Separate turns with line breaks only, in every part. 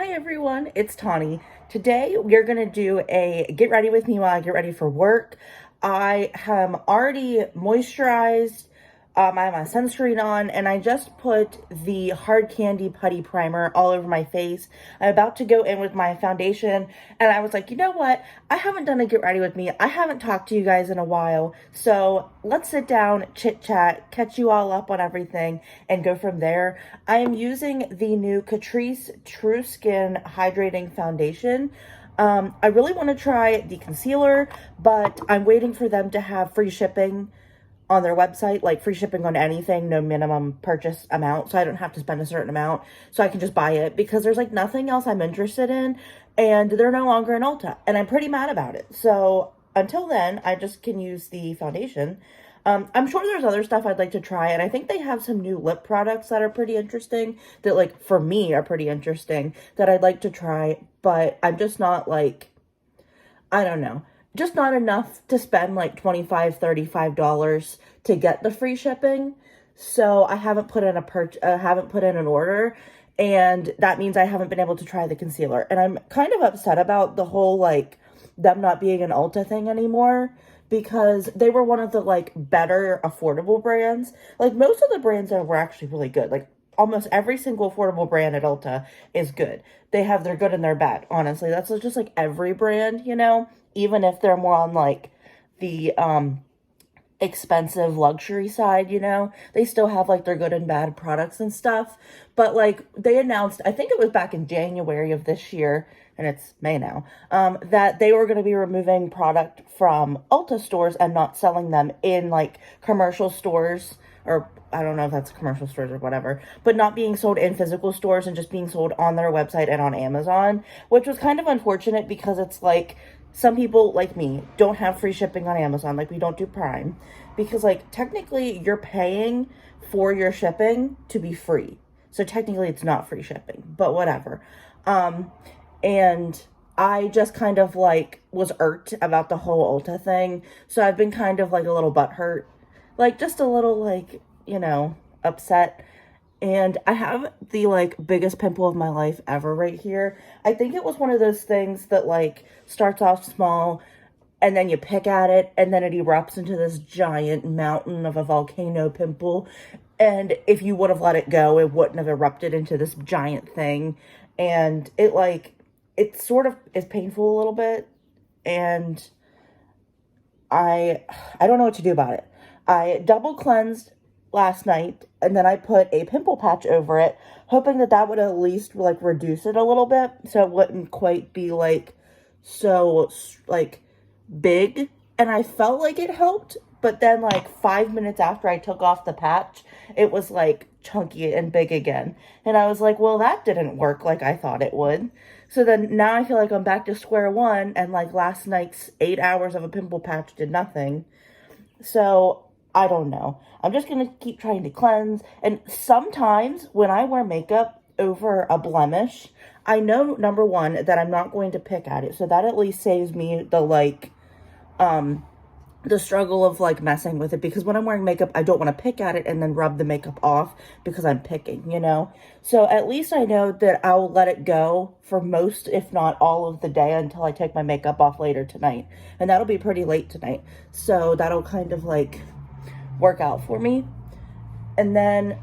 Hi everyone, it's Tawney. Today we're going to do a get ready with me while I get ready for work. I am already moisturized. I have my sunscreen on and I just put the Hard Candy Putty Primer all over my face. I'm about to go in with my foundation and I was like, you know what? I haven't done a get ready with me. I haven't talked to you guys in a while. So let's sit down, chit chat, catch you all up on everything and go from there. I am using the new Catrice True Skin Hydrating Foundation. I really want to try the concealer, but I'm waiting for them to have free shipping on their website, like free shipping on anything, no minimum purchase amount, so I don't have to spend a certain amount, so I can just buy it, because there's like nothing else I'm interested in, and they're no longer in Ulta, and I'm pretty mad about it. So until then, I just can use the foundation. I'm sure there's other stuff I'd like to try, and I think they have some new lip products that are pretty interesting, that like, for me, are pretty interesting, that I'd like to try, but I'm just not like, I don't know, just not enough to spend like $25, $35 to get the free shipping. So I haven't put in haven't put in an order, and that means I haven't been able to try the concealer. And I'm kind of upset about the whole like them not being an Ulta thing anymore, because they were one of the like better affordable brands. Like most of the brands there were actually really good. Like almost every single affordable brand at Ulta is good. They have their good and their bad, honestly. That's just like every brand, you know, even if they're more on like the expensive luxury side, you know, they still have like their good and bad products and stuff. But like they announced, I think it was back in January of this year, and it's May now, that they were going to be removing product from Ulta stores and not selling them in like commercial stores, or I don't know if that's commercial stores or whatever, but not being sold in physical stores and just being sold on their website and on Amazon, which was kind of unfortunate, because it's like some people like me don't have free shipping on Amazon. Like we don't do Prime, because like technically you're paying for your shipping to be free. So technically it's not free shipping, but whatever. And I just kind of like was irked about the whole Ulta thing. So I've been kind of like a little butthurt, like just a little like, you know, upset. And I have the like biggest pimple of my life ever right here. I think it was one of those things that like starts off small and then you pick at it and then it erupts into this giant mountain of a volcano pimple. And if you would have let it go, it wouldn't have erupted into this giant thing. And it like, it sort of is painful a little bit. And I don't know what to do about it. I double cleansed last night, and then I put a pimple patch over it, hoping that that would at least like reduce it a little bit, so it wouldn't quite be like so like big. And I felt like it helped, but then like 5 minutes after I took off the patch, it was like chunky and big again, and I was like, well, that didn't work like I thought it would. So then now I feel like I'm back to square one, and like last night's 8 hours of a pimple patch did nothing. So I don't know. I'm just going to keep trying to cleanse. And sometimes when I wear makeup over a blemish, I know, number one, that I'm not going to pick at it. So that at least saves me the like, the struggle of like messing with it, because when I'm wearing makeup, I don't want to pick at it and then rub the makeup off because I'm picking, you know? So at least I know that I'll let it go for most, if not all of the day, until I take my makeup off later tonight. And that'll be pretty late tonight. So that'll kind of like work out for me. And then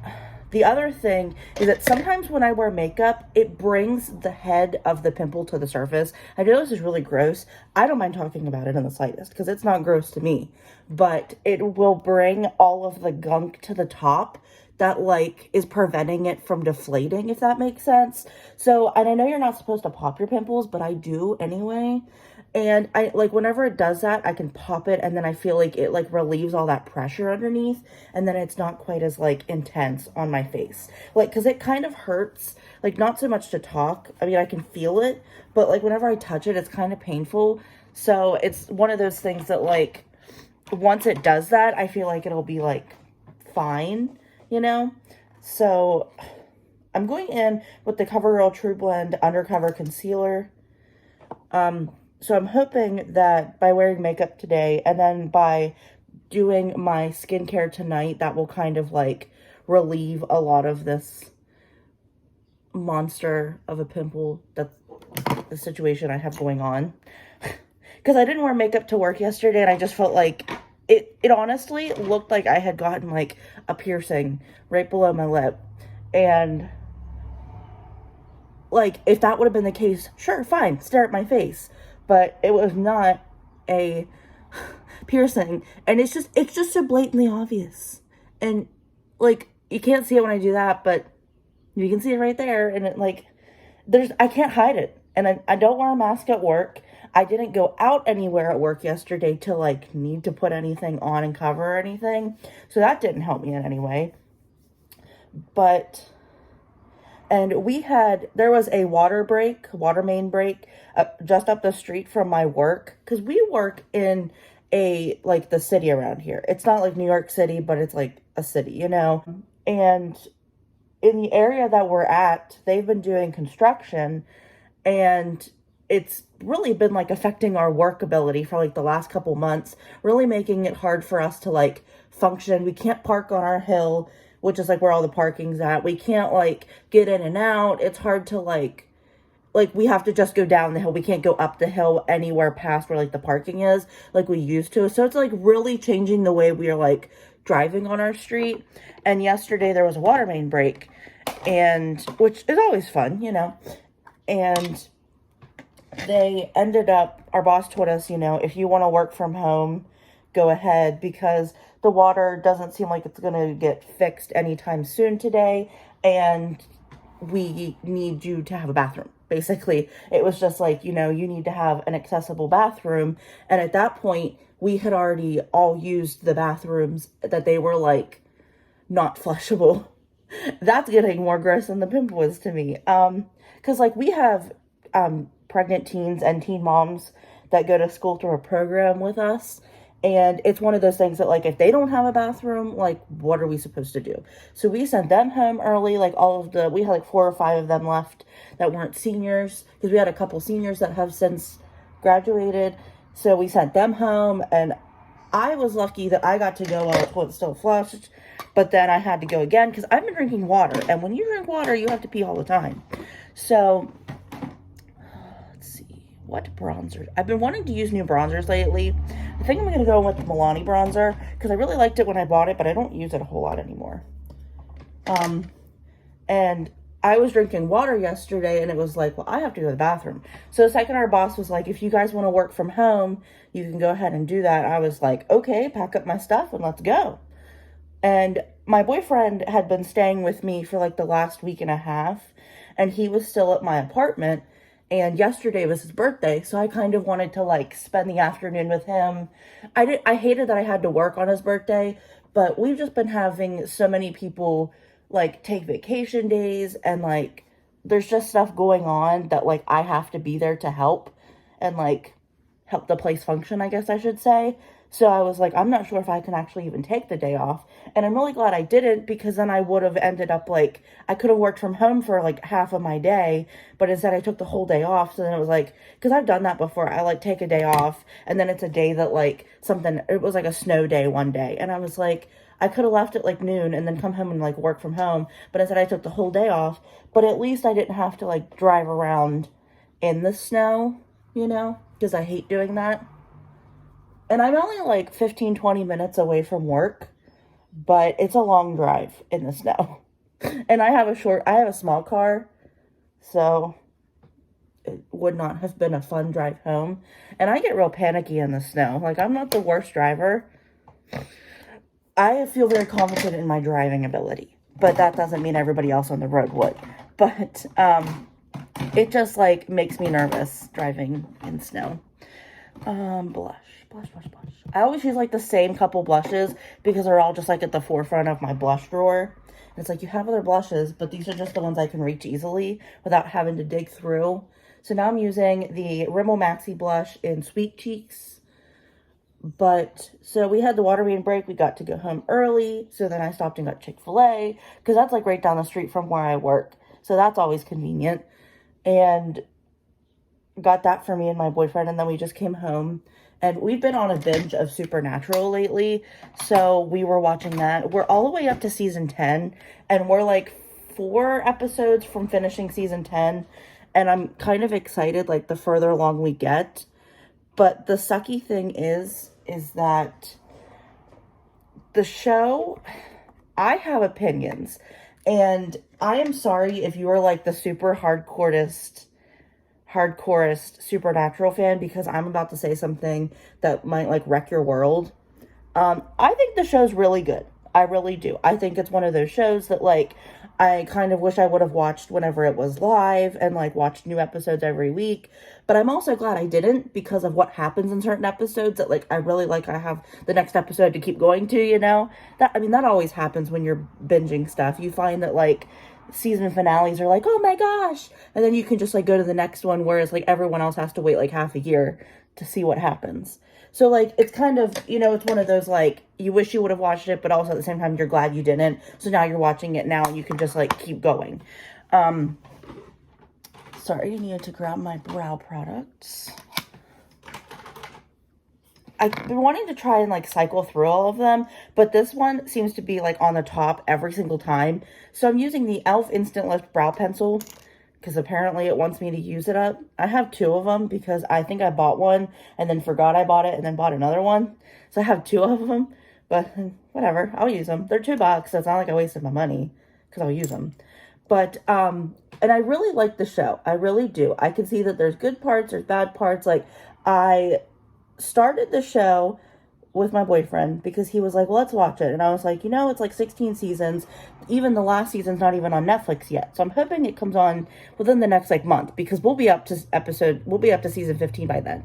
the other thing is that sometimes when I wear makeup, it brings the head of the pimple to the surface. I know this is really gross. I don't mind talking about it in the slightest, because it's not gross to me. But it will bring all of the gunk to the top that like is preventing it from deflating, if that makes sense. So, and I know you're not supposed to pop your pimples, but I do anyway. And I like whenever it does that, I can pop it, and then I feel like it like relieves all that pressure underneath, and then it's not quite as like intense on my face. Like, because it kind of hurts, like not so much to talk. I mean, I can feel it, but like whenever I touch it, it's kind of painful. So it's one of those things that like once it does that, I feel like it'll be like fine, you know? So I'm going in with the CoverGirl True Blend Undercover Concealer. So I'm hoping that by wearing makeup today and then by doing my skincare tonight, that will kind of like relieve a lot of this monster of a pimple. That's the situation I have going on. Because I didn't wear makeup to work yesterday, and I just felt like it honestly looked like I had gotten like a piercing right below my lip. And like, if that would have been the case, sure, fine, stare at my face. But it was not a piercing, and it's just so blatantly obvious. And like, you can't see it when I do that, but you can see it right there. And it like, I can't hide it. And I don't wear a mask at work. I didn't go out anywhere at work yesterday to like need to put anything on and cover or anything. So that didn't help me in any way. But, and there was a water main break just up the street from my work. Cause we work in like the city around here. It's not like New York City, but it's like a city, you know? And in the area that we're at, they've been doing construction, and it's really been like affecting our work ability for like the last couple months, really making it hard for us to like function. We can't park on our hill, which is like where all the parking's at. We can't like get in and out. It's hard to like we have to just go down the hill. We can't go up the hill anywhere past where like the parking is like we used to. So it's like really changing the way we are like driving on our street. And yesterday there was a water main break, and which is always fun, you know. And they ended up, our boss told us, you know, if you want to work from home, go ahead, because the water doesn't seem like it's going to get fixed anytime soon today, and we need you to have a bathroom. Basically, it was just like, you know, you need to have an accessible bathroom. And at that point, we had already all used the bathrooms that they were like not flushable. That's getting more gross than the pimple is to me. Because like we have pregnant teens and teen moms that go to school through a program with us. And it's one of those things that like, if they don't have a bathroom, like what are we supposed to do? So we sent them home early, like we had like 4 or 5 of them left that weren't seniors, because we had a couple seniors that have since graduated. So we sent them home, and I was lucky that I got to go while the toilet's still flushed, but then I had to go again because I've been drinking water, and when you drink water, you have to pee all the time. So let's see, what bronzer? I've been wanting to use new bronzers lately. I think I'm going to go with the Milani bronzer because I really liked it when I bought it, but I don't use it a whole lot anymore. And I was drinking water yesterday, and it was like, well, I have to go to the bathroom. So the second our boss was like, if you guys want to work from home, you can go ahead and do that. I was like, okay, pack up my stuff and let's go. And my boyfriend had been staying with me for like the last week and a half, and he was still at my apartment. And yesterday was his birthday, so I kind of wanted to like spend the afternoon with him. I hated that I had to work on his birthday, but we've just been having so many people like take vacation days, and like there's just stuff going on that like I have to be there to help and like help the place function, I guess I should say. So I was like, I'm not sure if I can actually even take the day off. And I'm really glad I didn't, because then I would have ended up like, I could have worked from home for like half of my day, but instead I took the whole day off. So then it was like, because I've done that before. I like take a day off, and then it's a day that like it was like a snow day one day. And I was like, I could have left at like noon and then come home and like work from home. But instead I took the whole day off. But at least I didn't have to like drive around in the snow, you know, because I hate doing that. And I'm only like 15, 20 minutes away from work, but it's a long drive in the snow. And I have a small car, so it would not have been a fun drive home. And I get real panicky in the snow. Like, I'm not the worst driver. I feel very confident in my driving ability, but that doesn't mean everybody else on the road would. But it just like makes me nervous driving in snow. Blush. I always use like the same couple blushes because they're all just like at the forefront of my blush drawer. And it's like, you have other blushes, but these are just the ones I can reach easily without having to dig through. So now I'm using the Rimmel Maxi blush in Sweet Cheeks. But so we had the water main break. We got to go home early. So then I stopped and got Chick-fil-A because that's like right down the street from where I work. So that's always convenient. And got that for me and my boyfriend, and then we just came home. And we've been on a binge of Supernatural lately, so we were watching that. We're all the way up to season 10, and we're like 4 episodes from finishing season 10, and I'm kind of excited, like, the further along we get. But the sucky thing is that the show, I have opinions, and I am sorry if you are, like, the super hardcorest Supernatural fan, because I'm about to say something that might, like, wreck your world. I think the show's really good. I really do. I think it's one of those shows that, like, I kind of wish I would have watched whenever it was live and, like, watched new episodes every week. But I'm also glad I didn't, because of what happens in certain episodes that, like, I really, like, I have the next episode to keep going to, you know? That always happens when you're binging stuff. You find that, like, season finales are like, oh my gosh, and then you can just, like, go to the next one, whereas, like, everyone else has to wait, like, half a year to see what happens. So, like, it's kind of, you know, it's one of those, like, you wish you would have watched it, but also at the same time, you're glad you didn't. So now you're watching it now, and you can just, like, keep going. Sorry, I needed to grab my brow products. I've been wanting to try and, like, cycle through all of them, but this one seems to be, like, on the top every single time. So I'm using the e.l.f. Instant Lift Brow Pencil, because apparently it wants me to use it up. I have 2 of them, because I think I bought one, and then forgot I bought it, and then bought another one. So I have 2 of them, but whatever, I'll use them. They're $2, so it's not like I wasted my money, because I'll use them. But, and I really like the show. I really do. I can see that there's good parts, there's bad parts. Like, I started the show with my boyfriend because he was like, well, let's watch it. And I was like, you know, it's like 16 seasons. Even the last season's not even on Netflix yet. So I'm hoping it comes on within the next, like, month, because we'll be up to season 15 by then.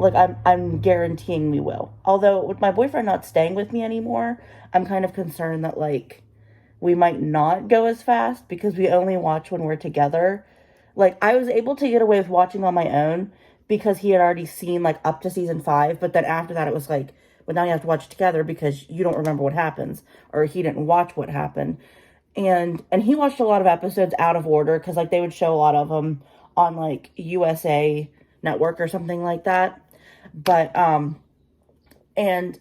Like, I'm guaranteeing we will. Although with my boyfriend not staying with me anymore, I'm kind of concerned that, like, we might not go as fast because we only watch when we're together. Like, I was able to get away with watching on my own because he had already seen, like, up to season 5. But then after that, it was like, well, now you have to watch it together because you don't remember what happens. Or he didn't watch what happened. And he watched a lot of episodes out of order because, like, they would show a lot of them on, like, USA Network or something like that. But, and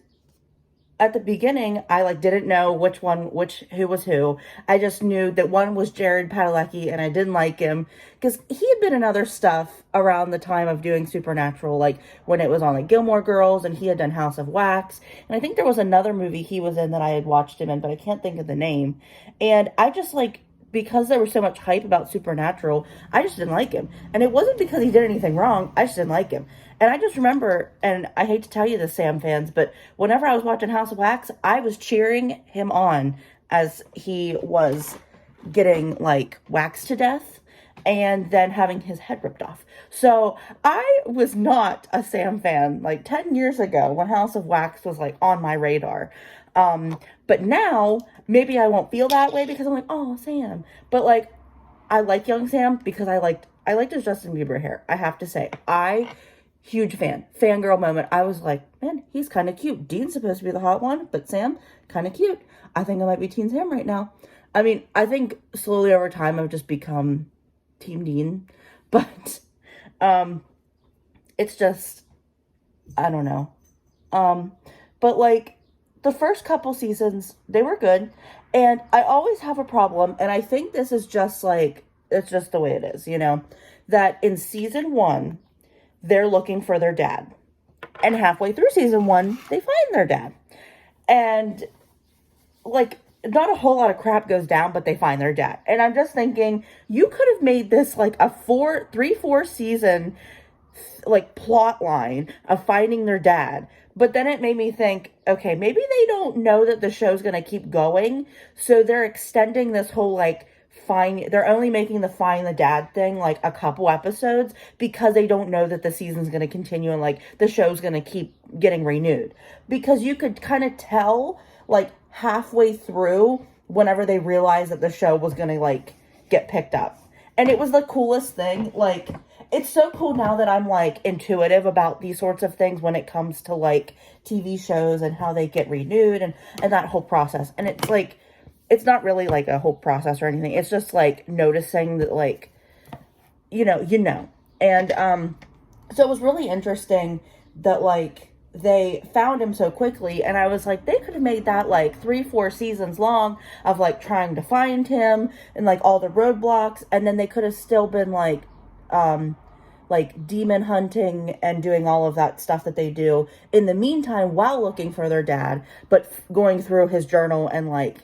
at the beginning, I, like, didn't know who was who. I just knew that one was Jared Padalecki, and I didn't like him because he had been in other stuff around the time of doing Supernatural, like when it was on, like, Gilmore Girls, and he had done House of Wax, and I think there was another movie he was in that I had watched him in, but I can't think of the name. And I just, like, because there was so much hype about Supernatural, I just didn't like him. And it wasn't because he did anything wrong, I just didn't like him. And I just remember, and I hate to tell you this, Sam fans, but whenever I was watching House of Wax, I was cheering him on as he was getting, like, waxed to death and then having his head ripped off. So I was not a Sam fan, like, 10 years ago when House of Wax was, like, on my radar. But now, maybe I won't feel that way because I'm like, oh, Sam. But, like, I like young Sam because I liked his Justin Bieber hair. I have to say, huge fan. Fangirl moment. I was like, man, he's kind of cute. Dean's supposed to be the hot one, but Sam, kind of cute. I think I might be Team Sam right now. I mean, I think slowly over time I've just become Team Dean. But, it's just, I don't know. But, like, the first couple seasons, they were good. And I always have a problem, and I think this is just, like, it's just the way it is, you know? That in season 1, they're looking for their dad. And halfway through season 1, they find their dad. And, like, not a whole lot of crap goes down, but they find their dad. And I'm just thinking, you could have made this, like, a 4 season, like, plot line of finding their dad. But then it made me think, okay, maybe they don't know that the show's going to keep going. So they're extending this whole, like, they're only making the find the dad thing, like, a couple episodes because they don't know that the season's going to continue and, like, the show's going to keep getting renewed. Because you could kind of tell, like, halfway through whenever they realized that the show was going to, like, get picked up. And it was the coolest thing. Like, it's so cool now that I'm, like, intuitive about these sorts of things when it comes to, like, TV shows and how they get renewed and that whole process. And it's, like, it's not really, like, a whole process or anything. It's just, like, noticing that, like, you know. And, so it was really interesting that, like, they found him so quickly, and I was like, they could have made that like 3-4 seasons long of like trying to find him and like all the roadblocks, and then they could have still been like demon hunting and doing all of that stuff that they do in the meantime while looking for their dad, but going through his journal and like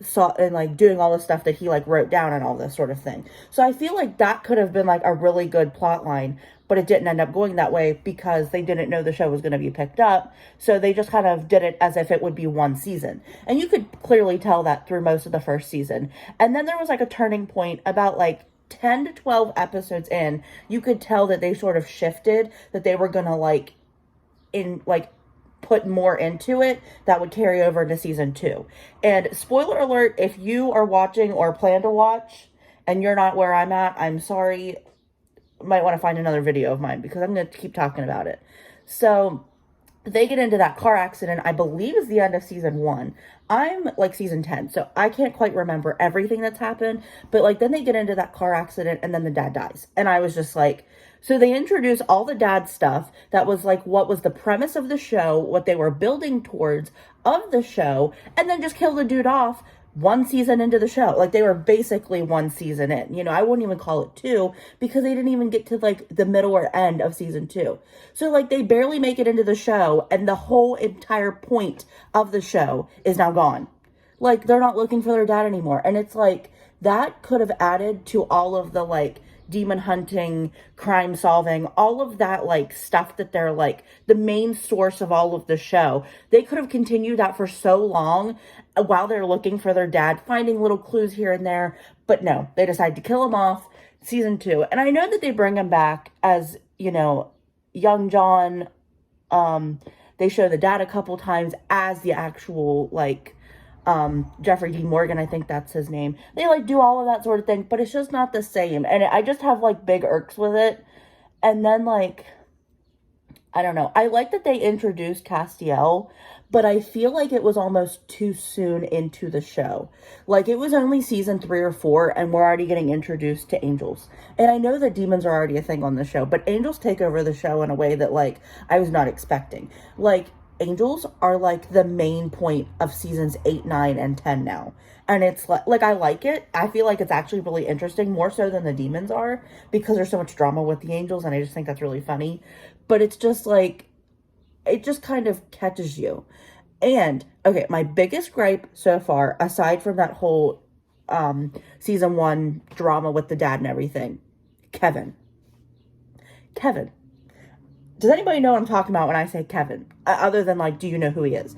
saw and like doing all the stuff that he like wrote down and all this sort of thing. So I feel like that could have been like a really good plot line, but it didn't end up going that way because they didn't know the show was going to be picked up. So they just kind of did it as if it would be one season. And you could clearly tell that through most of the first season. And then there was like a turning point about like 10 to 12 episodes in. You could tell that they sort of shifted, that they were going to like put more into it that would carry over into season 2. And spoiler alert, if you are watching or plan to watch and you're not where I'm at, I'm sorry. Might want to find another video of mine because I'm going to keep talking about it. So they get into that car accident, I believe is the end of season 1. I'm like season 10, so I can't quite remember everything that's happened, but like then they get into that car accident and then the dad dies. And I was just like, so they introduce all the dad stuff that was like what was the premise of the show, what they were building towards of the show, and then just kill the dude off one season into the show. Like they were basically one season in. You know, I wouldn't even call it 2 because they didn't even get to like the middle or end of season 2. So like they barely make it into the show and the whole entire point of the show is now gone. Like they're not looking for their dad anymore. And it's like that could have added to all of the like demon hunting, crime solving, all of that like stuff that they're like the main source of all of the show. They could have continued that for so long while they're looking for their dad, finding little clues here and there. But no, they decide to kill him off season 2. And I know that they bring him back as, you know, young John. They show the dad a couple times as the actual like Jeffrey D. Morgan, I think that's his name. They like do all of that sort of thing, but it's just not the same. And I just have like big irks with it. And then like, I don't know. I like that they introduced Castiel, but I feel like it was almost too soon into the show. Like it was only season 3 or 4 and we're already getting introduced to angels. And I know that demons are already a thing on the show, but angels take over the show in a way that like I was not expecting. Like angels are like the main point of seasons 8, 9, and 10 now. And it's like I like it. I feel like it's actually really interesting, more so than the demons are, because there's so much drama with the angels, and I just think that's really funny. But it's just like, it just kind of catches you. And, okay, my biggest gripe so far, aside from that whole season 1 drama with the dad and everything, Kevin. Does anybody know what I'm talking about when I say Kevin? Other than, like, do you know who he is?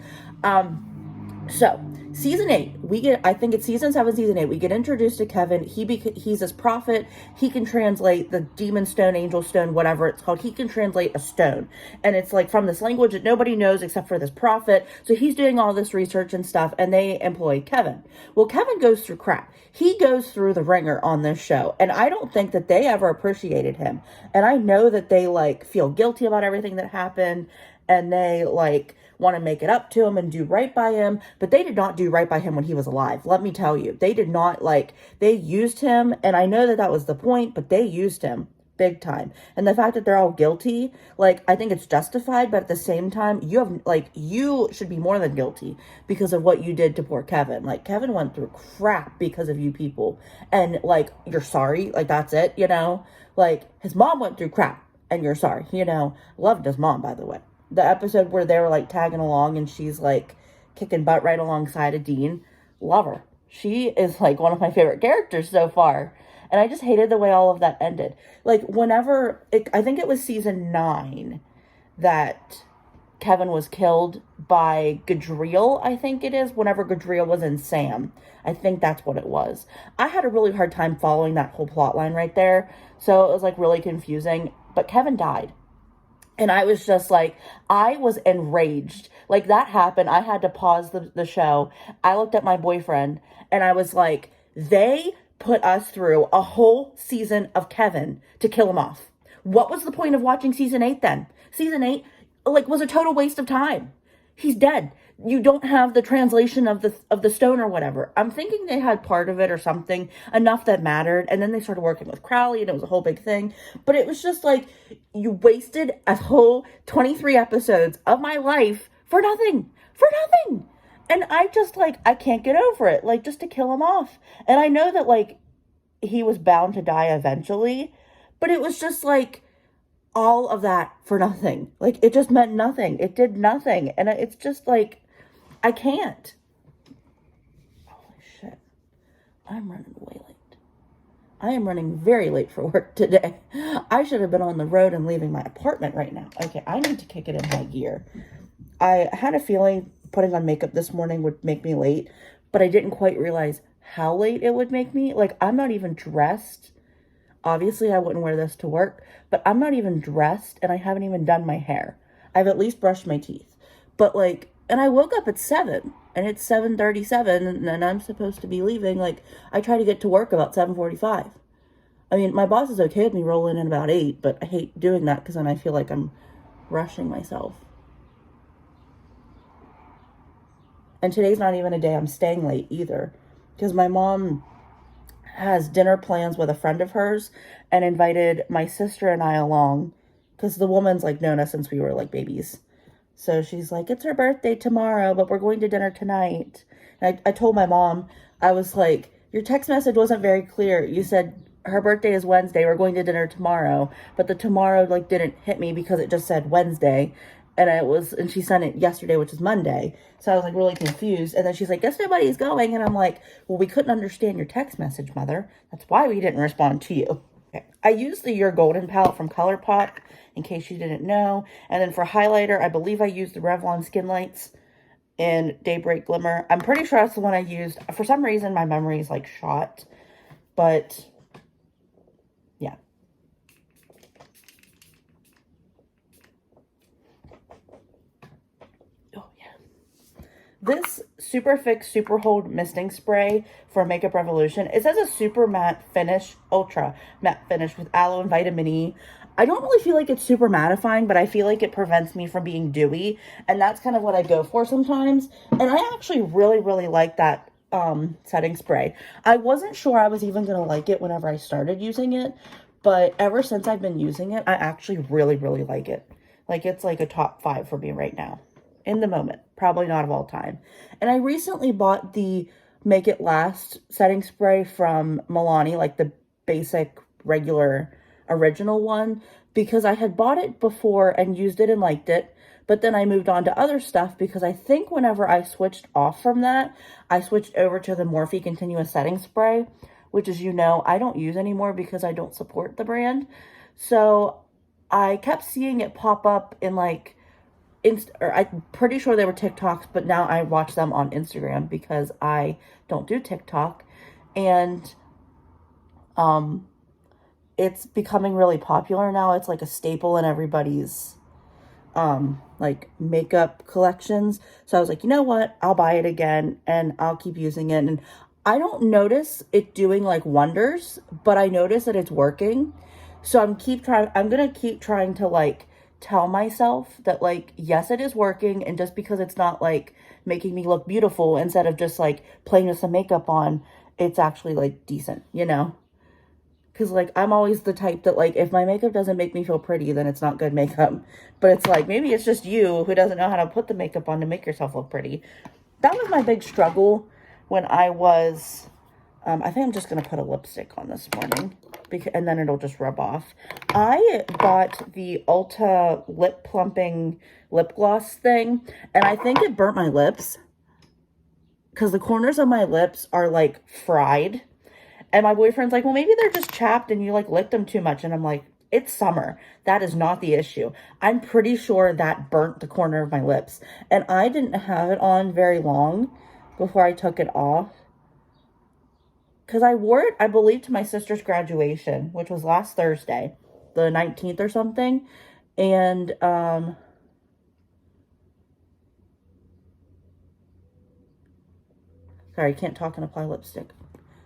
So, season 8, we get, I think it's season 7, season 8, we get introduced to Kevin. He's this prophet. He can translate the demon stone, angel stone, whatever it's called. He can translate a stone. And it's like from this language that nobody knows except for this prophet. So he's doing all this research and stuff, and they employ Kevin. Well, Kevin goes through crap. He goes through the ringer on this show, and I don't think that they ever appreciated him. And I know that they, like, feel guilty about everything that happened, and they, like, want to make it up to him and do right by him, but they did not do right by him when he was alive. Let me tell you, they did not, like, they used him, and I know that that was the point, but they used him big time. And the fact that they're all guilty, like, I think it's justified, but at the same time, you have, like, you should be more than guilty because of what you did to poor Kevin. Like, Kevin went through crap because of you people, and, like, you're sorry, like, that's it, you know? Like, his mom went through crap, and you're sorry, you know? Loved his mom, by the way. The episode where they were, like, tagging along and she's, like, kicking butt right alongside of Dean. Love her. She is, like, one of my favorite characters so far. And I just hated the way all of that ended. Like, I think it was season 9 that Kevin was killed by Gadriel, I think it is. Whenever Gadriel was in Sam. I think that's what it was. I had a really hard time following that whole plot line right there. So it was, like, really confusing. But Kevin died. And I was just like, I was enraged. Like, that happened. I had to pause the show. I looked at my boyfriend and I was like, they put us through a whole season of Kevin to kill him off. What was the point of watching season 8 then? Season 8, like, was a total waste of time. he's dead. You don't have the translation of the stone or whatever. I'm thinking they had part of it or something, enough that mattered. And then they started working with Crowley and it was a whole big thing. But it was just like, you wasted a whole 23 episodes of my life for nothing. For nothing. And I just like, I can't get over it. Like, just to kill him off. And I know that like, he was bound to die eventually. But it was just like, all of that for nothing. Like, it just meant nothing. It did nothing. And it's just like, I can't. Holy shit. I'm running way late. I am running very late for work today. I should have been on the road and leaving my apartment right now. Okay, I need to kick it in high gear. I had a feeling putting on makeup this morning would make me late, but I didn't quite realize how late it would make me. Like, I'm not even dressed. Obviously, I wouldn't wear this to work, but I'm not even dressed and I haven't even done my hair. I've at least brushed my teeth. But like, and I woke up at 7 and it's 7:37 and I'm supposed to be leaving. Like, I try to get to work about 7:45. I mean, my boss is okay with me rolling in about 8, but I hate doing that because then I feel like I'm rushing myself. And today's not even a day I'm staying late either, because my mom has dinner plans with a friend of hers and invited my sister and I along, because the woman's like known us since we were like babies. So she's like, it's her birthday tomorrow, but we're going to dinner tonight. And I told my mom, I was like, your text message wasn't very clear. You said her birthday is Wednesday, we're going to dinner tomorrow, but the tomorrow like didn't hit me because it just said Wednesday. And she sent it yesterday, which is Monday. So I was like really confused. And then she's like, guess nobody's going. And I'm like, well, we couldn't understand your text message, mother. That's why we didn't respond to you. Okay. I used the Your Golden palette from ColourPop, in case you didn't know. And then for highlighter, I believe I used the Revlon Skin Lights in Daybreak Glimmer. I'm pretty sure that's the one I used. For some reason, my memory is like shot. But yeah. This Super Fix Super Hold Misting Spray for Makeup Revolution, it says a super matte finish, ultra matte finish with aloe and vitamin E. I don't really feel like it's super mattifying, but I feel like it prevents me from being dewy. And that's kind of what I go for sometimes. And I actually really, really like that setting spray. I wasn't sure I was even going to like it whenever I started using it. But ever since I've been using it, I actually really, really like it. Like, it's like a top 5 for me right now. In the moment, probably not of all time. And I recently bought the Make It Last setting spray from Milani, like the basic, regular, original one, because I had bought it before and used it and liked it, but then I moved on to other stuff because I think whenever I switched off from that, I switched over to the Morphe Continuous Setting Spray, which, as you know, I don't use anymore because I don't support the brand. So I kept seeing it pop up in like, I'm pretty sure they were TikToks, but now I watch them on Instagram because I don't do TikTok. And it's becoming really popular now. It's like a staple in everybody's like makeup collections. So I was like, you know what? I'll buy it again and I'll keep using it. And I don't notice it doing like wonders, but I notice that it's working. So I'm going to keep trying to like tell myself that like, yes, it is working. And just because it's not like making me look beautiful instead of just like playing with some makeup on, it's actually like decent, you know? Because like, I'm always the type that like, if my makeup doesn't make me feel pretty, then it's not good makeup. But it's like, maybe it's just you who doesn't know how to put the makeup on to make yourself look pretty. That was my big struggle when I was, I think I'm just going to put a lipstick on this morning. And then it'll just rub off. I bought the Ulta lip plumping lip gloss thing, and I think it burnt my lips because the corners of my lips are like fried. And my boyfriend's like, well, maybe they're just chapped and you like licked them too much. And I'm like, it's summer. That is not the issue. I'm pretty sure that burnt the corner of my lips. And I didn't have it on very long before I took it off. Because I wore it, I believe, to my sister's graduation, which was last Thursday, the 19th or something. And, sorry, I can't talk and apply lipstick.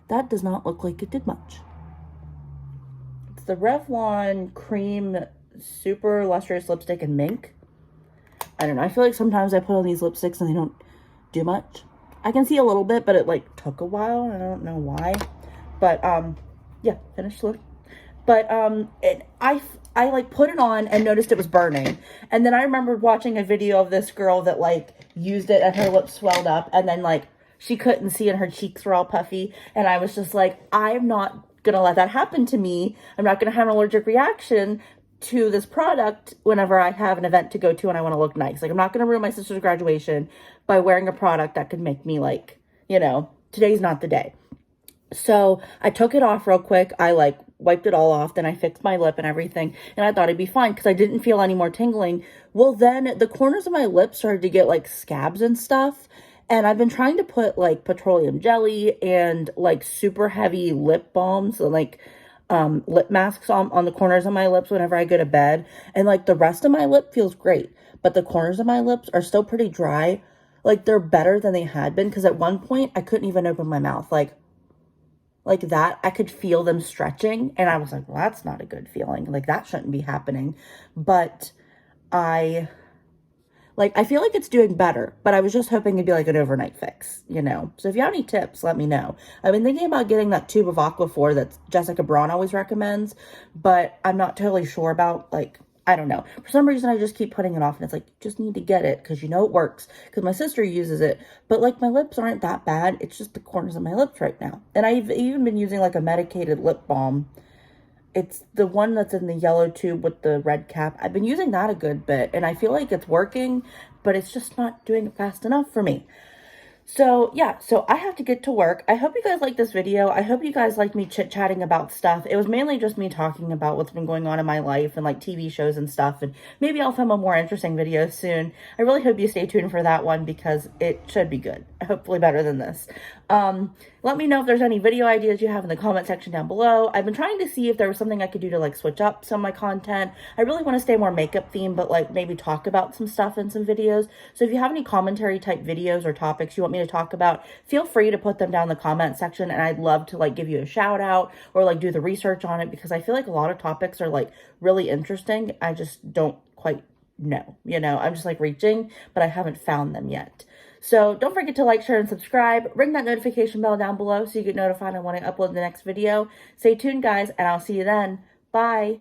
That does not look like it did much. the Revlon Cream Super Lustrous Lipstick in Mink. I don't know. I feel like sometimes I put on these lipsticks and they don't do much. I can see a little bit, but it like took a while and I don't know why. But yeah, finished look. But I like put it on and noticed it was burning. And then I remembered watching a video of this girl that like used it and her lips swelled up and then like she couldn't see and her cheeks were all puffy. And I was just like, I'm not gonna let that happen to me. I'm not gonna have an allergic reaction to this product whenever I have an event to go to and I want to look nice. Like, I'm not going to ruin my sister's graduation by wearing a product that could make me like, you know, today's not the day. So I took it off real quick. I like wiped it all off. Then I fixed my lip and everything. And I thought it'd be fine because I didn't feel any more tingling. Well, then the corners of my lips started to get like scabs and stuff. And I've been trying to put like petroleum jelly and like super heavy lip balms and like lip masks on the corners of my lips whenever I go to bed. And like the rest of my lip feels great. But the corners of my lips are still pretty dry. Like they're better than they had been. Because at one point I couldn't even open my mouth. Like that, I could feel them stretching. And I was like, well, that's not a good feeling. Like that shouldn't be happening. But I feel like it's doing better, but I was just hoping it'd be like an overnight fix, you know? So if you have any tips, let me know. I've been thinking about getting that tube of Aquaphor that Jessica Braun always recommends, but I'm not totally sure about, like, I don't know. For some reason, I just keep putting it off, and it's like, you just need to get it because you know it works because my sister uses it. But, like, my lips aren't that bad. It's just the corners of my lips right now. And I've even been using, like, a medicated lip balm. It's the one that's in the yellow tube with the red cap. I've been using that a good bit, and I feel like it's working, but it's just not doing it fast enough for me. So yeah, so I have to get to work. I hope you guys like this video. I hope you guys like me chit-chatting about stuff. It was mainly just me talking about what's been going on in my life and like TV shows and stuff. And maybe I'll film a more interesting video soon. I really hope you stay tuned for that one because it should be good. Hopefully better than this. Let me know if there's any video ideas you have in the comment section down below. I've been trying to see if there was something I could do to like switch up some of my content. I really want to stay more makeup themed, but like maybe talk about some stuff in some videos. So if you have any commentary type videos or topics you want me to talk about, feel free to put them down in the comment section and I'd love to like give you a shout out or like do the research on it because I feel like a lot of topics are like really interesting. I just don't quite know, you know, I'm just like reaching, but I haven't found them yet. So don't forget to like, share, and subscribe. Ring that notification bell down below so you get notified when I upload the next video. Stay tuned, guys, and I'll see you then. Bye.